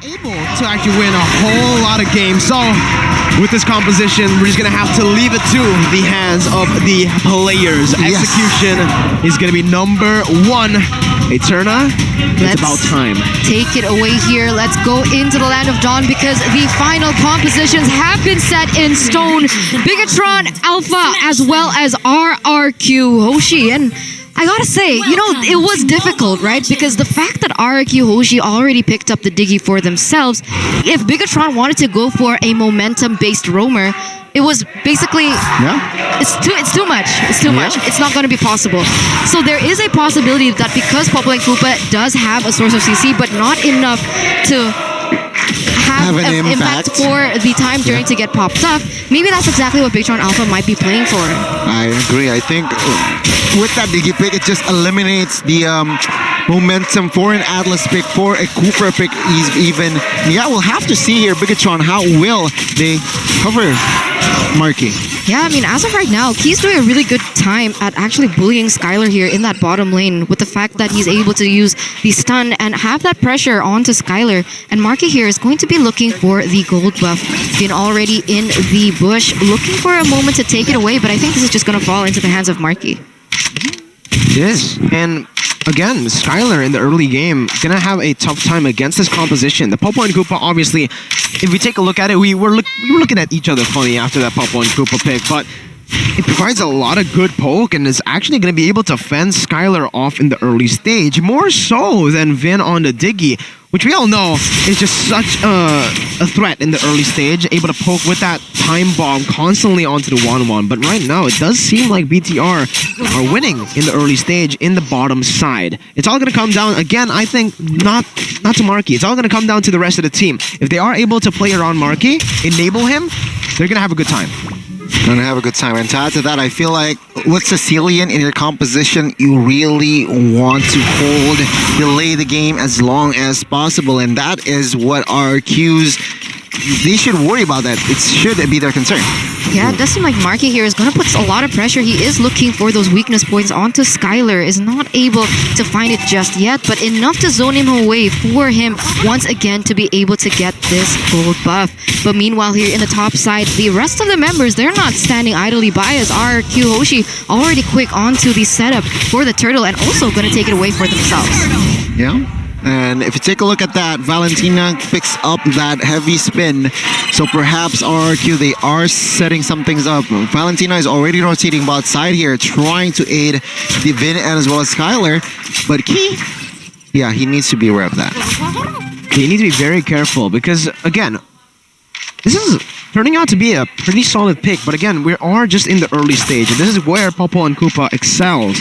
able to actually win a whole lot of games. So with this composition, we're just gonna have to leave it to the hands of the players. Yes. Execution is gonna be number one. Eterna, it's about time. Take it away here. Let's go into the land of dawn because the final compositions have been set in stone. Bigatron, Alpha, as well as RRQ Hoshi. And I gotta say, you know, it was difficult, right? Because the fact that RRQ Hoshi already picked up the Diggy for themselves, if Bigatron wanted to go for a momentum-based roamer, it was basically, it's too much. It's too much. It's not going to be possible. So there is a possibility that because Mpl and Koopa does have a source of CC, but not enough to have an an impact for the time during to get popped up, maybe that's exactly what Bigatron Alpha might be playing for. I agree. I think with that Digi pick, it just eliminates the momentum for an Atlas pick, for a Cooper pick even. Yeah, we'll have to see here, Bigatron, how will they cover Marky? Yeah, I mean, as of right now, Key's doing a really good time at actually bullying Skylar here in that bottom lane with the fact that he's able to use the stun and have that pressure onto Skylar. And Marky here is going to be looking for the gold buff. Been already in the bush, looking for a moment to take it away, but I think this is just going to fall into the hands of Marky. It is. And again, Skylar in the early game gonna have a tough time against this composition. The Mpl and Koopa, obviously, if we take a look at it, we were looking at each other funny after that Mpl and Koopa pick, but it provides a lot of good poke and is actually going to be able to fend Skylar off in the early stage, more so than Vin on the Diggy, which we all know is just such a threat in the early stage, able to poke with that time bomb constantly onto the 1-1. But right now, it does seem like BTR are winning in the early stage in the bottom side. It's all going to come down, again, I think, not to Marky. It's all going to come down to the rest of the team. If they are able to play around Marky, enable him, they're going to have a good time. Gonna have a good time. And to add to that, I feel like with Sicilian in your composition, you really want to delay the game as long as possible. And that is what our Qs, they should worry about that. It should be their concern. Yeah, it does seem like Marky here is going to put a lot of pressure. He is looking for those weakness points onto Skylar. Is not able to find it just yet, but enough to zone him away for him once again to be able to get this gold buff. But meanwhile here in the top side, the rest of the members, they're not standing idly by as RQ Hoshi already quick onto the setup for the turtle and also going to take it away for themselves. Yeah. And if you take a look at that, Valentina picks up that heavy spin. So perhaps RRQ, they are setting some things up. Valentina is already rotating bot side here, trying to aid the Vin and as well as Skylar. But Key, yeah, he needs to be aware of that. You need to be very careful because, again, this is turning out to be a pretty solid pick. But again, we are just in the early stage. And this is where Mpl and Koopa excels.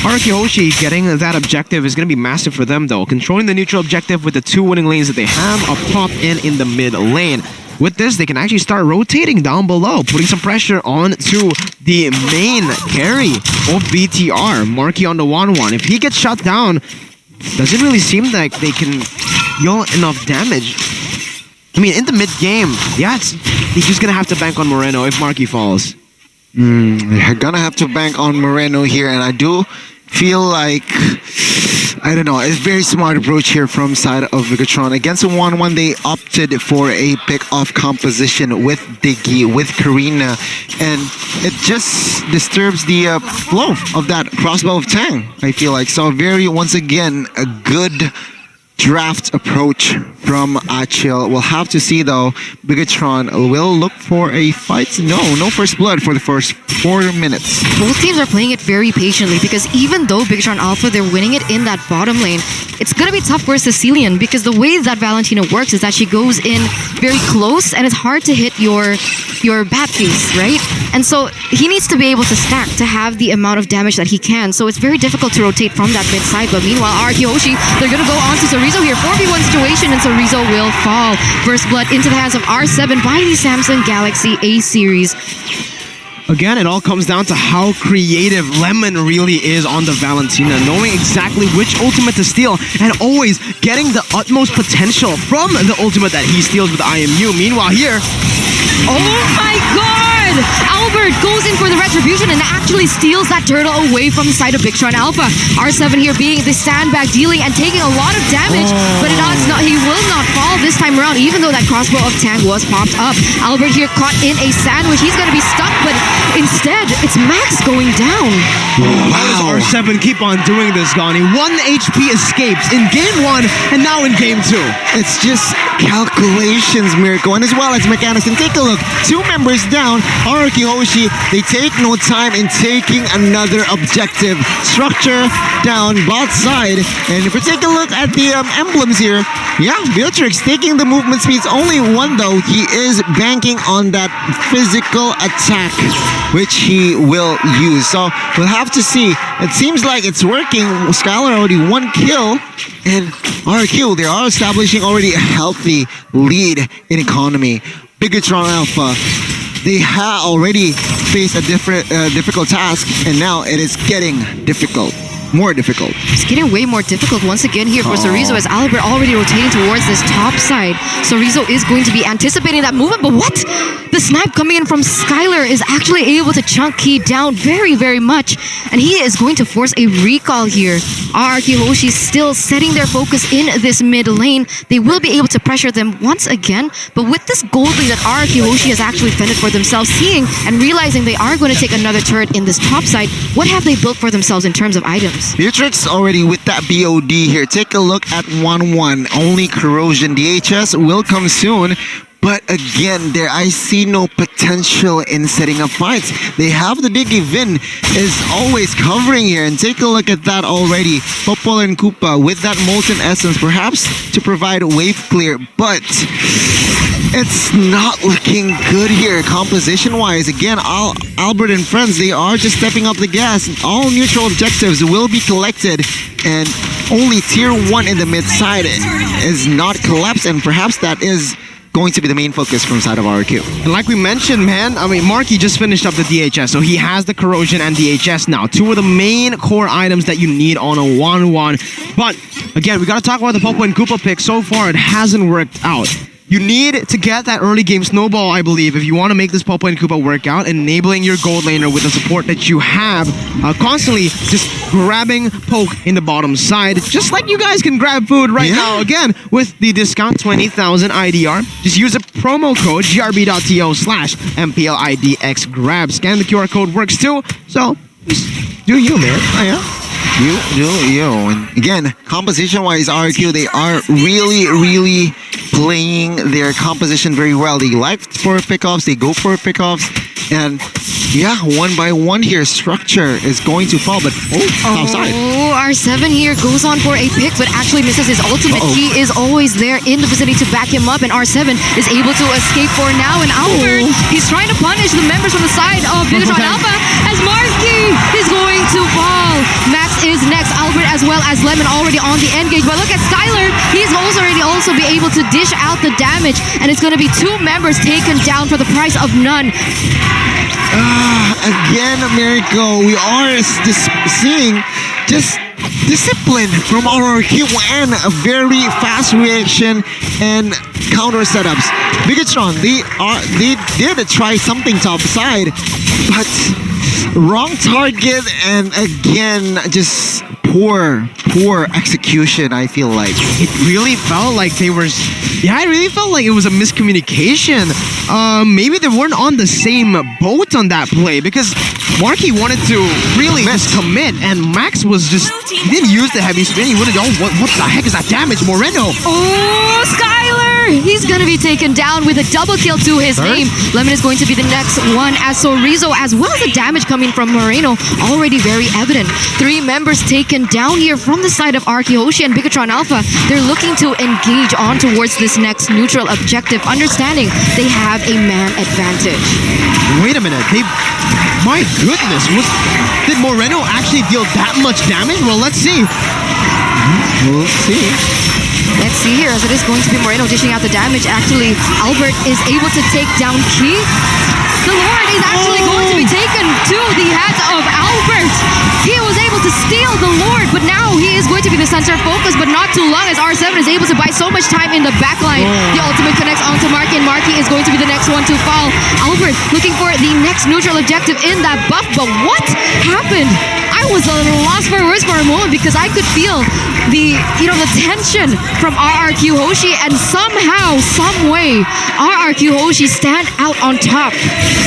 RRQ Hoshi getting that objective is going to be massive for them, though. Controlling the neutral objective with the two winning lanes that they have up top and in the mid lane. With this, they can actually start rotating down below, putting some pressure onto the main carry of BTR, Marky on the 1-1. If he gets shut down, doesn't really seem like they can deal enough damage. I mean, in the mid-game, yeah, he's just going to have to bank on Moreno if Marky falls. You're gonna have to bank on Moreno here, and I do feel like, I don't know, it's a very smart approach here from side of Bigatron. Against a 1-1, they opted for a pick-off composition with Diggy, with Karina, and it just disturbs the flow of that crossbow of Tang, I feel like. So once again, a good draft approach from Achil. We'll have to see though. Bigatron will look for a fight. No first blood for the first 4 minutes. Both teams are playing it very patiently because even though Bigatron Alpha, they're winning it in that bottom lane, it's going to be tough for Sicilian because the way that Valentina works is that she goes in very close and it's hard to hit your bat piece, right? And so he needs to be able to stack to have the amount of damage that he can. So it's very difficult to rotate from that mid side. But meanwhile, RRQ Hoshi, they're going to go on to Sorizo here. 4v1 situation and Sorizo will fall. First blood into the hands of R7 by the Samsung Galaxy A series. Again, it all comes down to how creative Lemon really is on the Valentina, knowing exactly which ultimate to steal and always getting the utmost potential from the ultimate that he steals with IMU. Meanwhile here, oh my god! god! Albert goes in for the retribution and actually steals that turtle away from the side of Big Tron Alpha. R7 here being the sandbag, dealing and taking a lot of damage, but he will not fall this time around, even though that crossbow of Tang was popped up. Albert here caught in a sandwich. He's going to be stuck, but instead, it's Max going down. Wow. R7 keep on doing this, Gani. 1 HP escapes in game 1 and now in game 2. It's just calculations, Miracle, and as well as Mechanics. And take a look, 2 members down. Haruki Hoshi, they take no time in taking another objective. Structure down, bot side. And if we take a look at the emblems here, yeah, Beatrix taking the movement speeds. Only 1 though. He is banking on that physical attack, which he will use. So we'll have to see. It seems like it's working. Skylar already 1 kill. And RQ, they are establishing already a healthy lead in economy. Bigatron Alpha, they have already faced a difficult task, and now it is getting more difficult. It's getting way more difficult once again here for Sorizo, as Albert already rotating towards this top side. Sorizo is going to be anticipating that movement, but what? The snipe coming in from Skylar is actually able to chunk Key down very, very much, and he is going to force a recall here. RRQ Hoshi still setting their focus in this mid lane. They will be able to pressure them once again, but with this gold lead that RRQ Hoshi has actually fended for themselves, seeing and realizing they are going to take another turret in this top side, what have they built for themselves in terms of items? Beatrix already with that BOD here. Take a look at 1-1. Only Corrosion. DHS will come soon. But again, there I see no potential in setting up fights. They have the Diggy. Vin is always covering here. And take a look at that already. Popol and Koopa with that Molten Essence, perhaps to provide wave clear. But it's not looking good here composition-wise. Again, Albert and friends, they are just stepping up the gas. All neutral objectives will be collected. And only tier 1 in the mid side is not collapsed. And perhaps that is going to be the main focus from side of RQ. And like we mentioned, man, I mean, Marky just finished up the DHS, so he has the Corrosion and DHS now. 2 of the main core items that you need on a 1-1. But again, we got to talk about the Popo and Koopa pick. So far, it hasn't worked out. You need to get that early game snowball, I believe, if you want to make this Popo and Koopa work out, enabling your gold laner with the support that you have, constantly just grabbing poke in the bottom side, just like you guys can grab food right now, again, with the discount 20,000 IDR. Just use a promo code grb.to/MPLIDXgrab. Scan the QR code, works too, so just do you, man. You. And again, composition-wise, RQ, they are really playing their composition very well. They like for pickoffs, they go for pickoffs, and yeah, 1 by 1 here, structure is going to fall, but top side. R7 here goes on for a pick, but actually misses his ultimate. He is always there in the vicinity to back him up, and R7 is able to escape for now, and Albert, he's trying to punish the members from the side of Bigatron Alpha, as Marky is going to fall. Max is next, Albert as well as Lemon already on the engage, but look at Skylar, he's also be able to dish out the damage, and it's going to be 2 members taken down for the price of none. Again, Miracle, we are seeing just discipline from RRQ and a very fast reaction and counter setups. Bigatron, they did try something top side, but wrong target, and again, just poor execution, I feel like. It really felt like they were... Yeah, it really felt like it was a miscommunication. Maybe they weren't on the same boat on that play, because Marky wanted to really just commit, and Max was just... He didn't use the heavy spin. He would have... Oh, what the heck is that damage? Moreno! Oh, Skylar! He's gonna be taken down with a double kill to his name. Lemon is going to be the next one, as Sorizo, as well as the damage coming from Moreno, already very evident. 3 members taken down here from the side of RQ Hoshi and Bigatron Alpha. They're looking to engage on towards this next neutral objective, understanding they have a man advantage. Wait a minute, my goodness, did Moreno actually deal that much damage? Well, let's see. We'll see. Let's see here, as it is going to be Moreno dishing out the damage. Actually, Albert is able to take down Key. The Lord is actually going to be taken to the head of Albert. He was able to steal the Lord, but now he is going to be the center focus, but not too long as R7 is able to buy so much time in the backline. The ultimate connects onto Marky, and Marky is going to be the next one to fall. Albert looking for the next neutral objective in that buff, but what happened? I was a little lost for words for a moment because I could feel the tension from RRQ Hoshi, and somehow, some way, RRQ Hoshi stand out on top.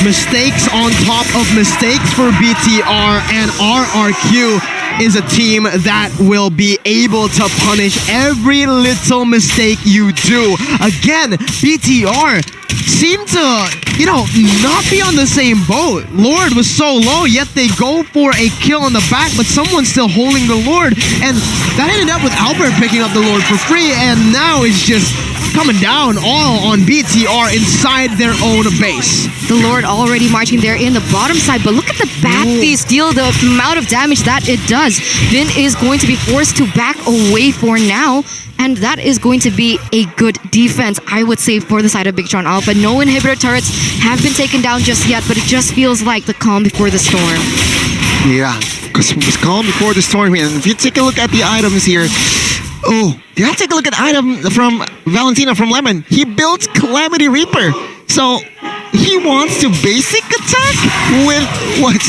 Mistakes on top of mistakes for BTR, and RRQ is a team that will be able to punish every little mistake you do. Again, BTR seem to, not be on the same boat. Lord was so low, yet they go for a kill on the back, but someone's still holding the Lord, and that ended up with Albert picking up the Lord for free, and now it's just coming down all on BTR inside their own base. The Lord already marching there in the bottom side, but look at the back piece deal, the amount of damage that it does. Vin is going to be forced to back away for now, and that is going to be a good defense, I would say, for the side of Bigatron Alpha. No inhibitor turrets have been taken down just yet, but it just feels like the calm before the storm. Yeah, because it was calm before the storm here. And if you take a look at the items here, yeah, take a look at the item from Valentina from Lemon. He built Calamity Reaper. So he wants to basic attack with what?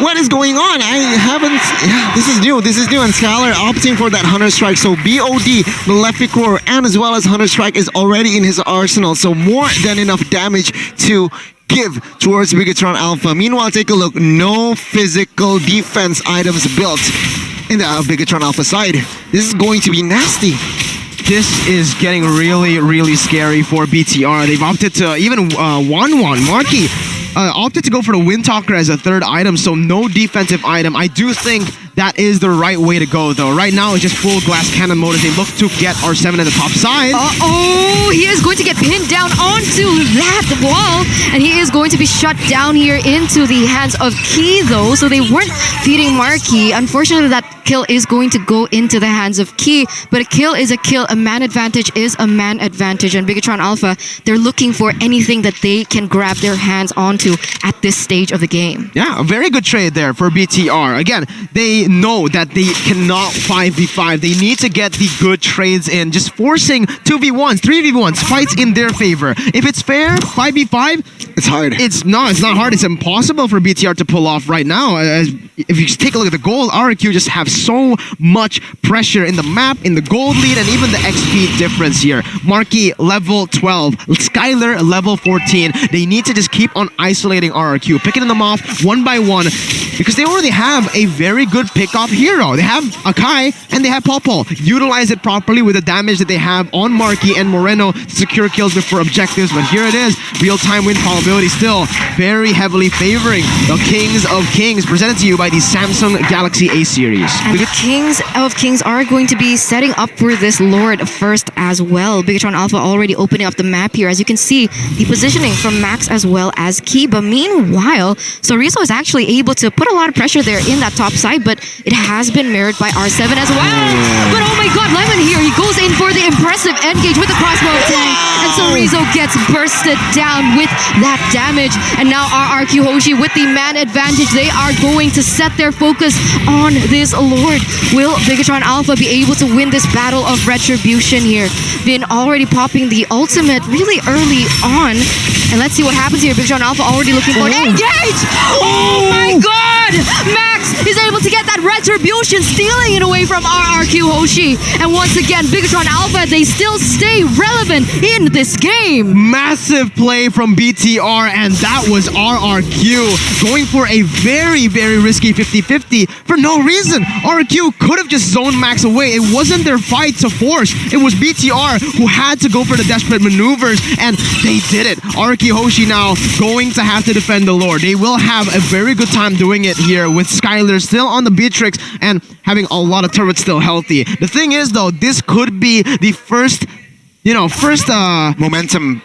What is going on? I haven't... Yeah, this is new. And Skylar opting for that Hunter Strike. So BOD, Malefic Roar, and as well as Hunter Strike is already in his arsenal. So more than enough damage to give towards Bigatron Alpha. Meanwhile, take a look. No physical defense items built in the Bigatron Alpha side. This is going to be nasty. This is getting really, really scary for BTR. They've opted to even Marky opted to go for the Windtalker as a third item, so no defensive item. I do think that is the right way to go, though. Right now, it's just full glass cannon mode as they look to get R7 at the top side. He is going to get pinned down onto that wall, and he is going to be shut down here into the hands of Key, though, so they weren't feeding Marky. Unfortunately, that kill is going to go into the hands of Key, but a kill is a kill. A man advantage is a man advantage, and Bigatron Alpha, they're looking for anything that they can grab their hands onto at this stage of the game. Yeah, a very good trade there for BTR. Again, they know that they cannot 5v5. They need to get the good trades in, just forcing 2v1s, 3v1s, fights in their favor. If it's fair, 5v5, it's hard. It's not hard. It's impossible for BTR to pull off right now. If you just take a look at the gold, RQ just have so much pressure in the map, in the gold lead, and even the XP difference here. Marky level 12, Skylar level 14. They need to just keep on isolating RRQ, picking them off one by one, because they already have a very good pick-off hero. They have Akai and they have Popo. Utilize it properly with the damage that they have on Marky and Moreno to secure kills before objectives. But here it is, real-time win probability still very heavily favoring the Kings of Kings, presented to you by the Samsung Galaxy A series. And the Kings of Kings are going to be setting up for this Lord first as well. Bigatron Alpha already opening up the map here. As you can see, the positioning from Max as well as Key. But meanwhile, Sorizo is actually able to put a lot of pressure there in that top side, but it has been mirrored by R7 as well. But oh my god, Lemon here, he goes in for the impressive engage with the crossbow attack, and Sorizo gets bursted down with that damage. And now RRQ Hoshi with the man advantage, they are going to set their focus on this Lord. Will Bigatron Alpha be able to win this battle of retribution here? Vin already popping the ultimate really early on, and let's see what happens here. Bigatron Alpha already looking for an engage. Oh my god, Max is able to get that retribution, stealing it away from RRQ Hoshi. And once again, Bigatron Alpha, they still stay relevant in this game. Massive play from BTR, and that was RRQ going for a very, very risky 50-50 for no reason. RRQ could have just zoned Max away. It wasn't their fight to force. It was BTR who had to go for the desperate maneuvers, and they did it. RRQ Hoshi now going to have to defend the Lord. They will have a very good time doing it here with Skylar still on the Beatrix and having a lot of turrets still healthy. The thing is, though, this could be the first momentum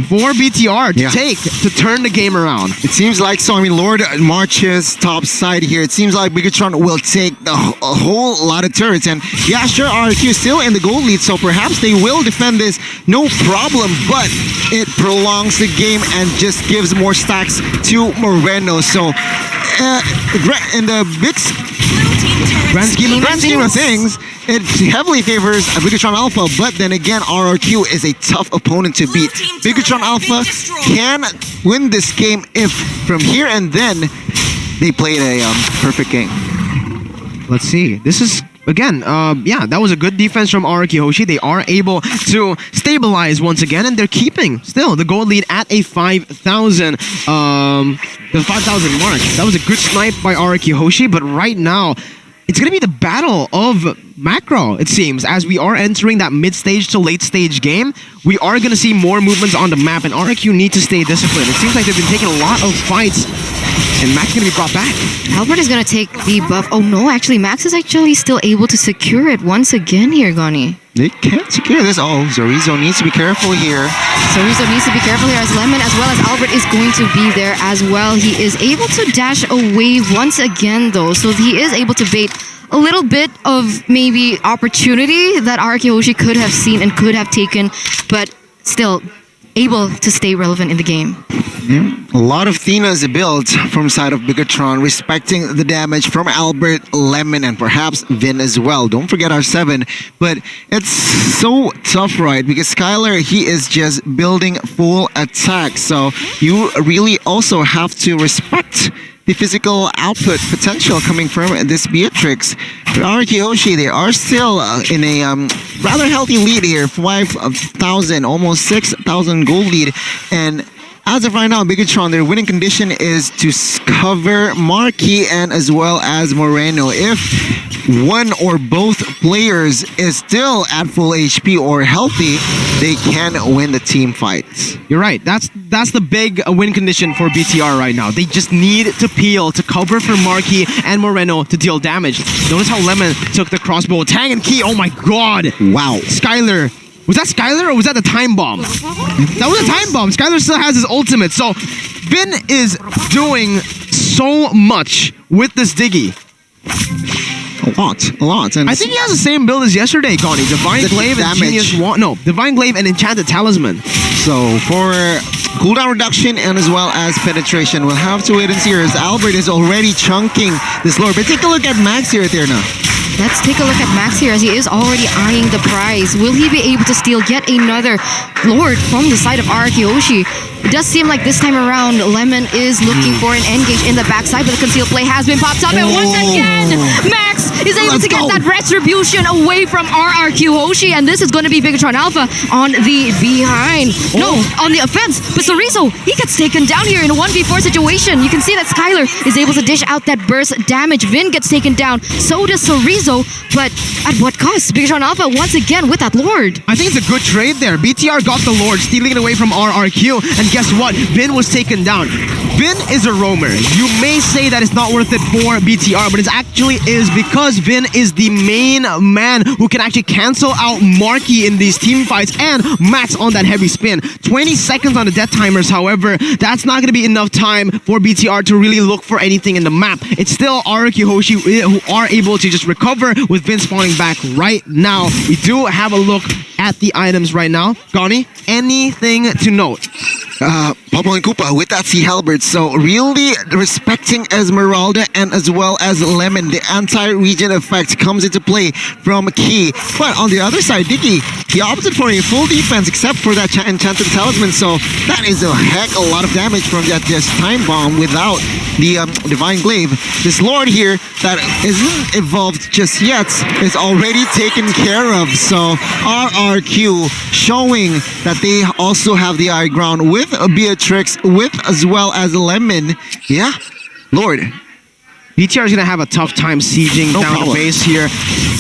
for BTR to take to turn the game around. It seems like so. I mean, Lord marches top side here. It seems like Bigatron will take a whole lot of turrets, and yeah, sure, RQ still in the gold lead, so perhaps they will defend this no problem. But it prolongs the game and just gives more stacks to Moreno. So in the big Grand scheme of things, it heavily favors Bigatron Alpha, but then again, RRQ is a tough opponent to beat. Bigatron Alpha can win this game if from here and then they played a perfect game. Let's see. This is again, yeah, that was a good defense from RRQ Hoshi. They are able to stabilize once again, and they're keeping still the goal lead at a 5,000. The 5,000 mark. That was a good snipe by RRQ Hoshi, but right now, it's gonna be the battle of macro, it seems, as we are entering that mid-stage to late-stage game. We are gonna see more movements on the map, and RRQ need to stay disciplined. It seems like they've been taking a lot of fights, and Max is gonna be brought back. Albert is gonna take the buff. Oh no, actually, Max is actually still able to secure it once again here, Gani. They can't secure this. Oh, Zorizo needs to be careful here. So Rizzo needs to be careful here as Lemon as well as Albert is going to be there as well. He is able to dash away once again though, so he is able to bait a little bit of maybe opportunity that RRQ Hoshi could have seen and could have taken, but still able to stay relevant in the game. Yeah. A lot of Thena's built from side of Bigatron, respecting the damage from Albert, Lemon, and perhaps Vin as well. Don't forget our 7, but it's so tough, right? Because Skylar, he is just building full attack, so you really also have to respect the physical output potential coming from this Beatrix. For RRQ Hoshi, they are still in a rather healthy lead here, 5,000, almost 6,000 gold lead, and as of right now, Bigatron, their winning condition is to cover Marquis and as well as Moreno. If one or both players is still at full HP or healthy, they can win the team fights. You're right. That's the big win condition for BTR right now. They just need to peel to cover for Marquis and Moreno to deal damage. Notice how Lemon took the crossbow. Tang and Key, oh my god. Wow. Skylar. Was that Skylar or was that the time bomb? That was a time bomb. Skylar still has his ultimate. So Vin is doing so much with this Diggy. A lot. And I think he has the same build as yesterday, Connie. Divine Glaive and Genius Wand. No, Divine Glaive and Enchanted Talisman. So for cooldown reduction and as well as penetration, we'll have to wait and see as Albert is already chunking this lore. But take a look at Max here, Tierna. Let's take a look at Max here as he is already eyeing the prize. Will he be able to steal yet another Lord from the side of RRQ Hoshi? It does seem like this time around, Lemon is looking for an engage in the backside, but the concealed play has been popped up. And once again, Max is able to get that retribution away from RRQ Hoshi. And this is going to be Bigatron Alpha on the behind. No, on the offense. But Sorizo, he gets taken down here in a 1v4 situation. You can see that Skylar is able to dish out that burst damage. Vin gets taken down. So does Sorizo. But at what cost? Bigatron Alpha once again with that Lord. I think it's a good trade there. BTR got the Lord, stealing it away from RRQ. And guess what? Vin was taken down. Vin is a roamer. You may say that it's not worth it for BTR, but it actually is because Vin is the main man who can actually cancel out Marky in these team fights and Max on that heavy spin. 20 seconds on the death timers, however, that's not going to be enough time for BTR to really look for anything in the map. It's still RRQ Hoshi who are able to just recover with Vin spawning back right now. We do have a look at the items right now. Gani, anything to note? Pablo and Koopa with that Sea Halberd. So really respecting Esmeralda and as well as Lemon. The anti-regen effect comes into play from Key. But on the other side, Diggy, he opted for a full defense except for that Enchanted Talisman. So that is a lot of damage from that just time bomb without the Divine Glaive. This Lord here that isn't evolved just yet is already taken care of. So RRQ showing that they also have the high ground with Beatrix, with as well as Lemon. Yeah, Lord. BTR is going to have a tough time sieging down the base here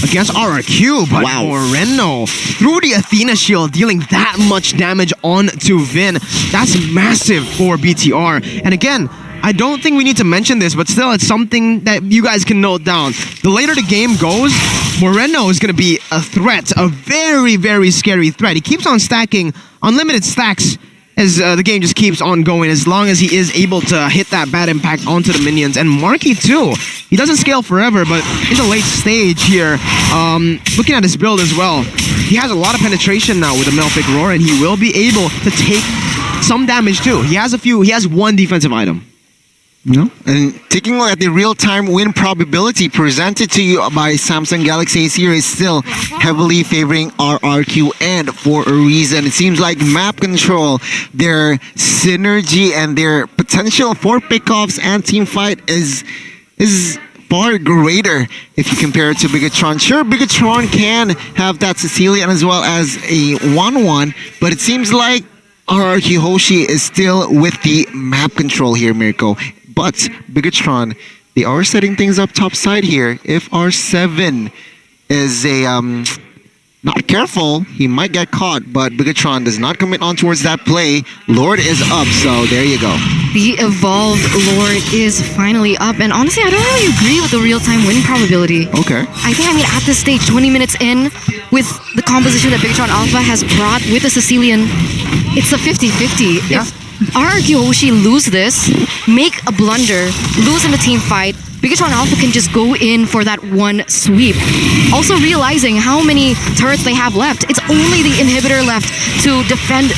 against RRQ, but Moreno through the Athena shield dealing that much damage onto Vin. That's massive for BTR. And again, I don't think we need to mention this, but still it's something that you guys can note down. The later the game goes, Moreno is going to be a threat, a very, very scary threat. He keeps on stacking unlimited stacks as the game just keeps on going, as long as he is able to hit that bad impact onto the minions. And Marky too, he doesn't scale forever, but in the late stage here, looking at his build as well, he has a lot of penetration now with the Melfic Roar, and he will be able to take some damage too. He has one defensive item. No. And taking a look at the real-time win probability presented to you by Samsung Galaxy Ace here is still heavily favoring RRQ, and for a reason. It seems like map control, their synergy, and their potential for pickoffs and team fight is far greater if you compare it to Bigatron. Sure, Bigatron can have that Sicilian as well as a 1-1, but it seems like RRQ Hoshi is still with the map control here, Mirko. But Bigatron, they are setting things up top side here. If R7 is not careful, he might get caught, but Bigatron does not commit on towards that play. Lord is up, so there you go. The evolved Lord is finally up, and honestly, I don't really agree with the real-time win probability. Okay. I think, at this stage, 20 minutes in, with the composition that Bigatron Alpha has brought with the Sicilian, it's a 50-50. Yeah. If RRQ Hoshi lose this, make a blunder, lose in the team fight, Bigatron Alpha can just go in for that one sweep. Also realizing how many turrets they have left. It's only the inhibitor left to defend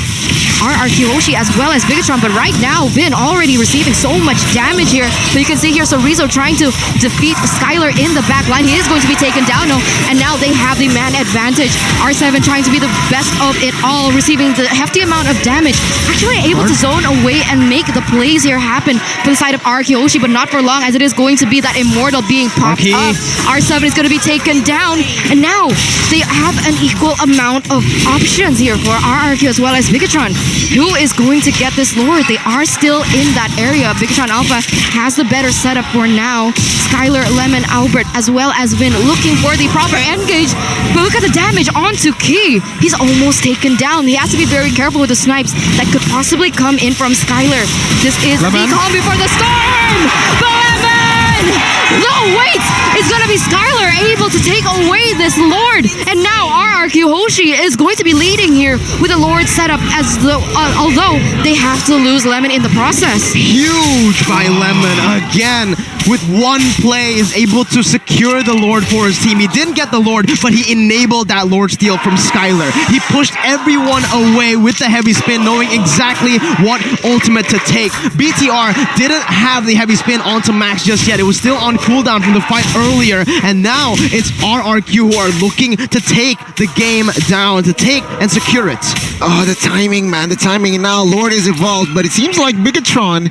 RRQ Hoshi as well as Bigatron, but right now Vin already receiving so much damage here. So you can see here Sorizo trying to defeat Skylar in the back line. He is going to be taken down now, and now they have the man advantage. R7 trying to be the best of it all, receiving the hefty amount of damage. Actually able to zone away and make the plays here happen for the side of RRQ Hoshi, but not for long, as it is going to be that Immortal being popped up. R7 is going to be taken down, and now they have an equal amount of options here for RRQ as well as Bigatron. Who is going to get this Lord? They are still in that area. Bigatron Alpha has the better setup for now. Skylar, Lemon, Albert, as well as Vin looking for the proper engage. But look at the damage onto Key. He's almost taken down. He has to be very careful with the snipes that could possibly come in from Skylar. This is the combi for the storm. But Lemon! No, wait! It's gonna be Skylar able to take away this Lord. And now RRQ Hoshi is going to be leading here with a Lord setup, as though, although they have to lose Lemon in the process. Huge by Lemon again. With one play is able to secure the Lord for his team. He didn't get the Lord, but he enabled that Lord steal from Skylar. He pushed everyone away with the heavy spin, knowing exactly what ultimate to take. BTR didn't have the heavy spin onto Max just yet. It was still on cooldown from the fight earlier, and now it's RRQ who are looking to take the game down, to take and secure it. Oh, the timing, man. The timing. Now Lord is evolved, but it seems like Bigatron,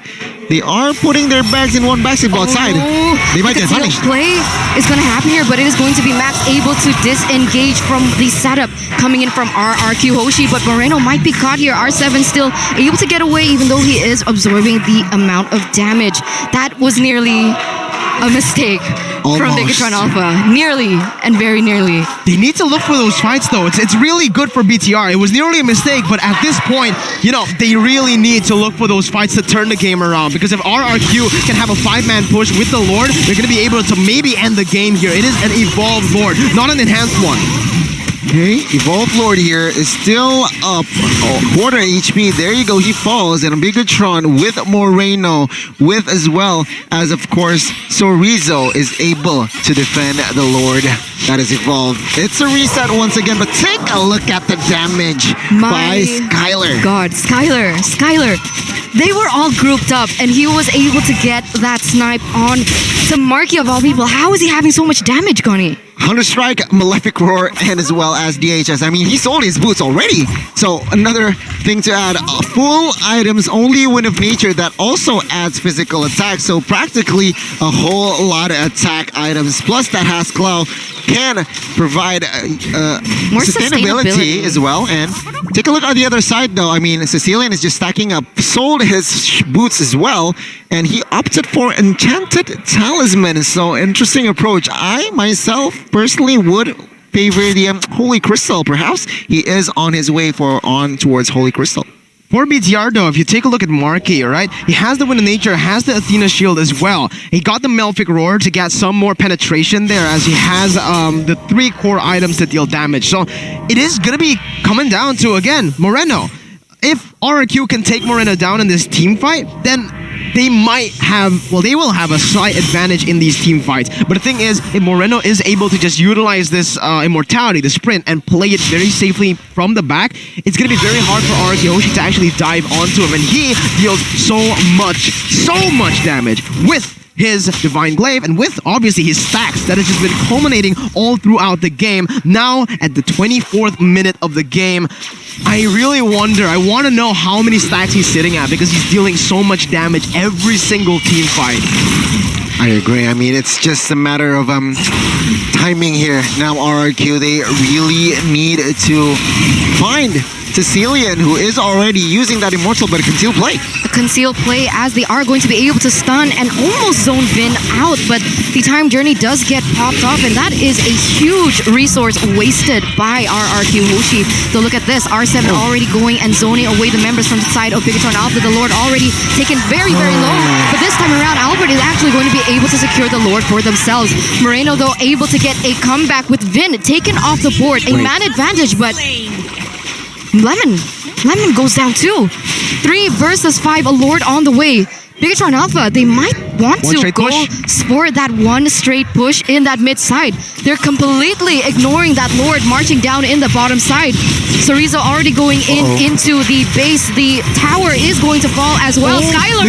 they are putting their bags in one basketball side. They might get punished. Play is going to happen here, but it is going to be Max able to disengage from the setup coming in from RRQ Hoshi, but Moreno might be caught here. R7 still able to get away, even though he is absorbing the amount of damage. That was nearly a mistake from Bigatron Alpha. Nearly, and very nearly. They need to look for those fights, though. It's really good for BTR. It was nearly a mistake, but at this point, they really need to look for those fights to turn the game around. Because if RRQ can have a 5-man push with the Lord, they're going to be able to maybe end the game here. It is an evolved Lord, not an enhanced one. Okay, Evolved Lord here is still up. Quarter HP. There you go. He falls. And Bigatron with Moreno, with as well as, of course, Sorizo is able to defend the Lord that is evolved. It's a reset once again, but take a look at the damage by Skylar. God, Skylar. They were all grouped up, and he was able to get that snipe on to Marky of all people. How is he having so much damage, Connie? Counter-Strike, Malefic Roar, and as well as DHS. I mean, he sold his boots already. So another thing to add, full items, only Wind of Nature, that also adds physical attack. So practically a whole lot of attack items. Plus that Haskell can provide more sustainability as well. And take a look on the other side, though. I mean, Sicilian is just stacking up. Sold his boots as well, and he opted for Enchanted Talisman. So interesting approach. I myself personally would favor the Holy Crystal. Perhaps he is on his way on towards Holy Crystal. For BTR, though, if you take a look at Marky, right, he has the Wind of Nature, has the Athena Shield as well. He got the Malefic Roar to get some more penetration there, as he has the 3 core items to deal damage. So it is going to be coming down to, again, Moreno. If RRQ can take Moreno down in this team fight, then they might have, well, they will have a slight advantage in these team fights. But the thing is, if Moreno is able to just utilize this immortality, the sprint, and play it very safely from the back, it's going to be very hard for RRQ Hoshi to actually dive onto him. And he deals so much damage with his Divine Glaive and with obviously his stacks that has just been culminating all throughout the game. Now at the 24th minute of the game, I really wonder, I want to know how many stacks he's sitting at because he's dealing so much damage every single team fight. I agree. I mean, it's just a matter of timing here. Now RRQ, they really need to find Sicilian, who is already using that Immortal, but a concealed play. A concealed play as they are going to be able to stun and almost zone Vin out, but the time journey does get popped off, and that is a huge resource wasted by RRQ Hoshi. So look at this, R7 already going and zoning away the members from the side of Bigatron Alpha. The Lord already taken very low, but this time around, Albert is actually going to be able to secure the Lord for themselves. Moreno, though, able to get a comeback with Vin taken off the board. A man advantage, but Lemon goes down too. 3 versus 5, a Lord on the way. Bigatron Alpha, they might want to go sport that one straight push in that mid side. They're completely ignoring that Lord marching down in the bottom side. Sorizo already going into the base. The tower is going to fall as well. Skylar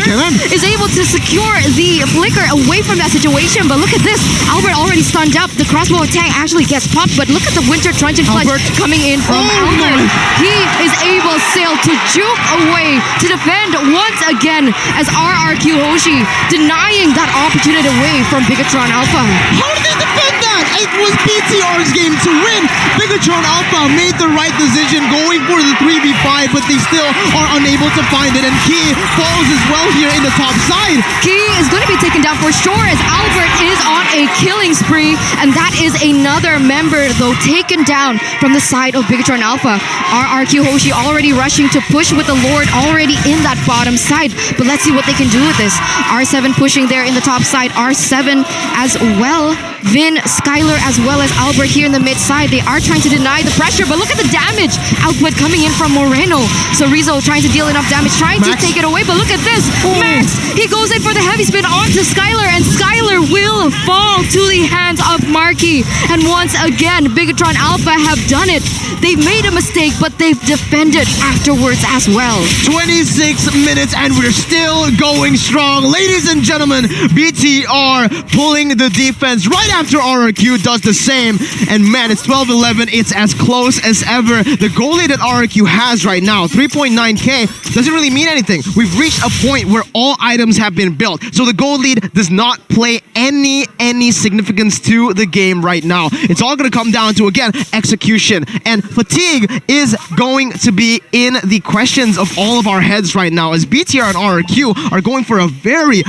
is able to secure the flicker away from that situation, but look at this. Albert already stunned up. The crossbow attack actually gets popped, but look at the Winter Truncheon Clutch coming in from Albert. He is able still to juke away to defend once again as RRQ Hoshi denying that opportunity away from Bigatron Alpha. How did they defend that? It was BTR's game to win. Bigatron Alpha made the right decision going for the 3v5, but they still are unable to find it, and Key falls as well here in the top side. Key is going to be taken down for sure as Albert is on a killing spree, and that is another member though taken down from the side of Bigatron Alpha. RRQ Hoshi already rushing to push with the Lord already in that bottom side, but let's see what they can do with this. R7 pushing there in the top side, R7 as well. Vin, Skylar, as well as Albert here in the mid side. They are trying to deny the pressure, but look at the damage output coming in from Moreno. So Rizzo trying to deal enough damage, trying to take it away, but look at this. Max, he goes in for the heavy spin onto Skylar, and Skylar will fall to the hands of Marky. And once again, Bigatron Alpha have done it. They've made a mistake, but they've defended afterwards as well. 26 minutes and we're still going strong. Ladies and gentlemen, BTR pulling the defense right after RRQ does the same. And man, it's 12-11. It's as close as ever. The goal lead that RRQ has right now, 3.9k, doesn't really mean anything. We've reached a point where all items have been built. So the goal lead does not play any significance to the game right now. It's all going to come down to, again, execution. And fatigue is going to be in the questions of all of our heads right now, as BTR and RRQ are going for a very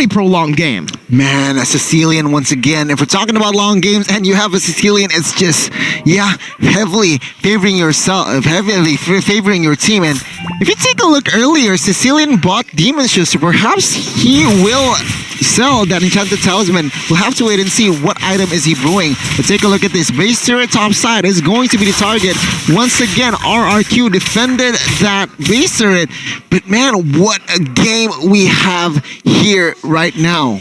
prolonged game. Man, a Sicilian once again. If we're talking about long games and you have a Sicilian, it's just, heavily favoring yourself, heavily favoring your team. And if you take a look earlier, Sicilian bought Demon Shield, so perhaps he will sell that Enchanted Talisman. We'll have to wait and see what item is he brewing. But take a look at this. Base turret top side is going to be the target. Once again, RRQ defended that base turret. But man, what a game we have here right now.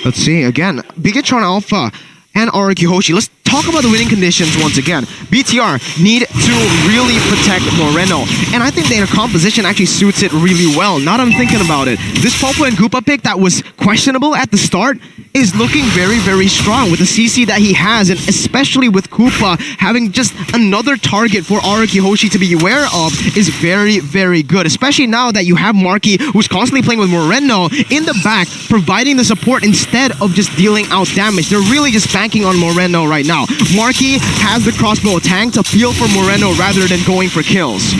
Let's see, again, Bigatron Alpha and RRQ Hoshi. Let's talk about the winning conditions once again. BTR need to really protect Moreno, and I think their composition actually suits it really well. Now that I'm thinking about it, this Popo and Koopa pick that was questionable at the start is looking very strong with the CC that he has, and especially with Koopa having just another target for RRQ Hoshi to be aware of is very good, especially now that you have Marky, who's constantly playing with Moreno in the back, providing the support instead of just dealing out damage. They're really just banking on Moreno right now. Marky has the crossbow tank to peel for Moreno rather than going for kills.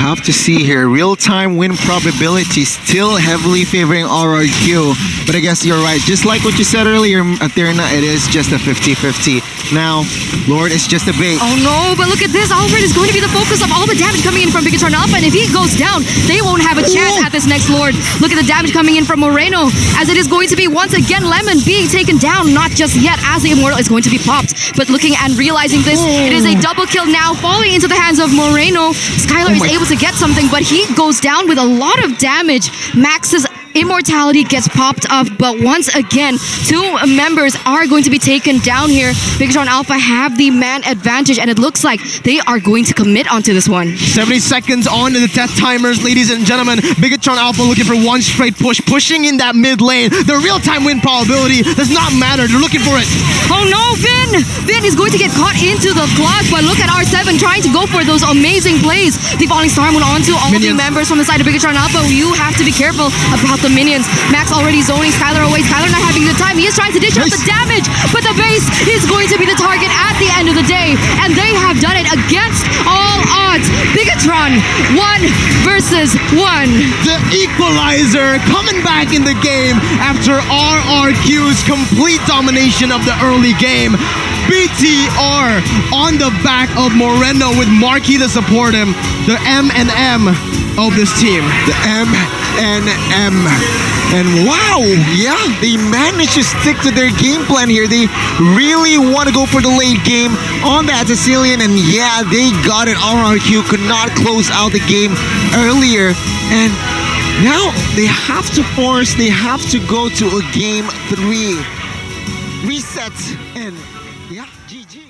Have to see here, real-time win probability still heavily favoring RRQ, but I guess you're right. Just like what you said earlier, Athena, it is just a 50-50. Now, Lord, it's just a bait. Oh no, but look at this. Albert is going to be the focus of all the damage coming in from Bigatron Alpha, and if he goes down, they won't have a chance at this next Lord. Look at the damage coming in from Moreno, as it is going to be once again Lemon being taken down, not just yet, as the Immortal is going to be popped. But looking and realizing this, it is a double kill now, falling into the hands of Moreno. Skylar is able to get something, but he goes down with a lot of damage. Max's immortality gets popped off, but once again, two members are going to be taken down here. Bigatron Alpha have the man advantage, and it looks like they are going to commit onto this one. 70 seconds on to the death timers, ladies and gentlemen. Bigatron Alpha looking for one straight push, pushing in that mid lane. The real-time win probability does not matter. They're looking for it. Oh no, Vin! Vin is going to get caught into the clock, but look at R7 trying to go for those amazing plays. The falling star went onto all of the Minions. members from the side of Bigatron Alpha. You have to be careful about the minions. Max already zoning Skylar away. Skylar not having a good time. He is trying to dish out the damage, but the base is going to be the target at the end of the day, and they have done it against all odds. Bigatron 1 versus 1. The equalizer coming back in the game after RRQ's complete domination of the early game. BTR on the back of Moreno with Marquis to support him. The M&M of this team. The M&M. And wow, yeah, they managed to stick to their game plan here. They really want to go for the late game on that Sicilian, and yeah, they got it. RRQ could not close out the game earlier, and now they have to go to a game 3. Reset, and yeah, GG.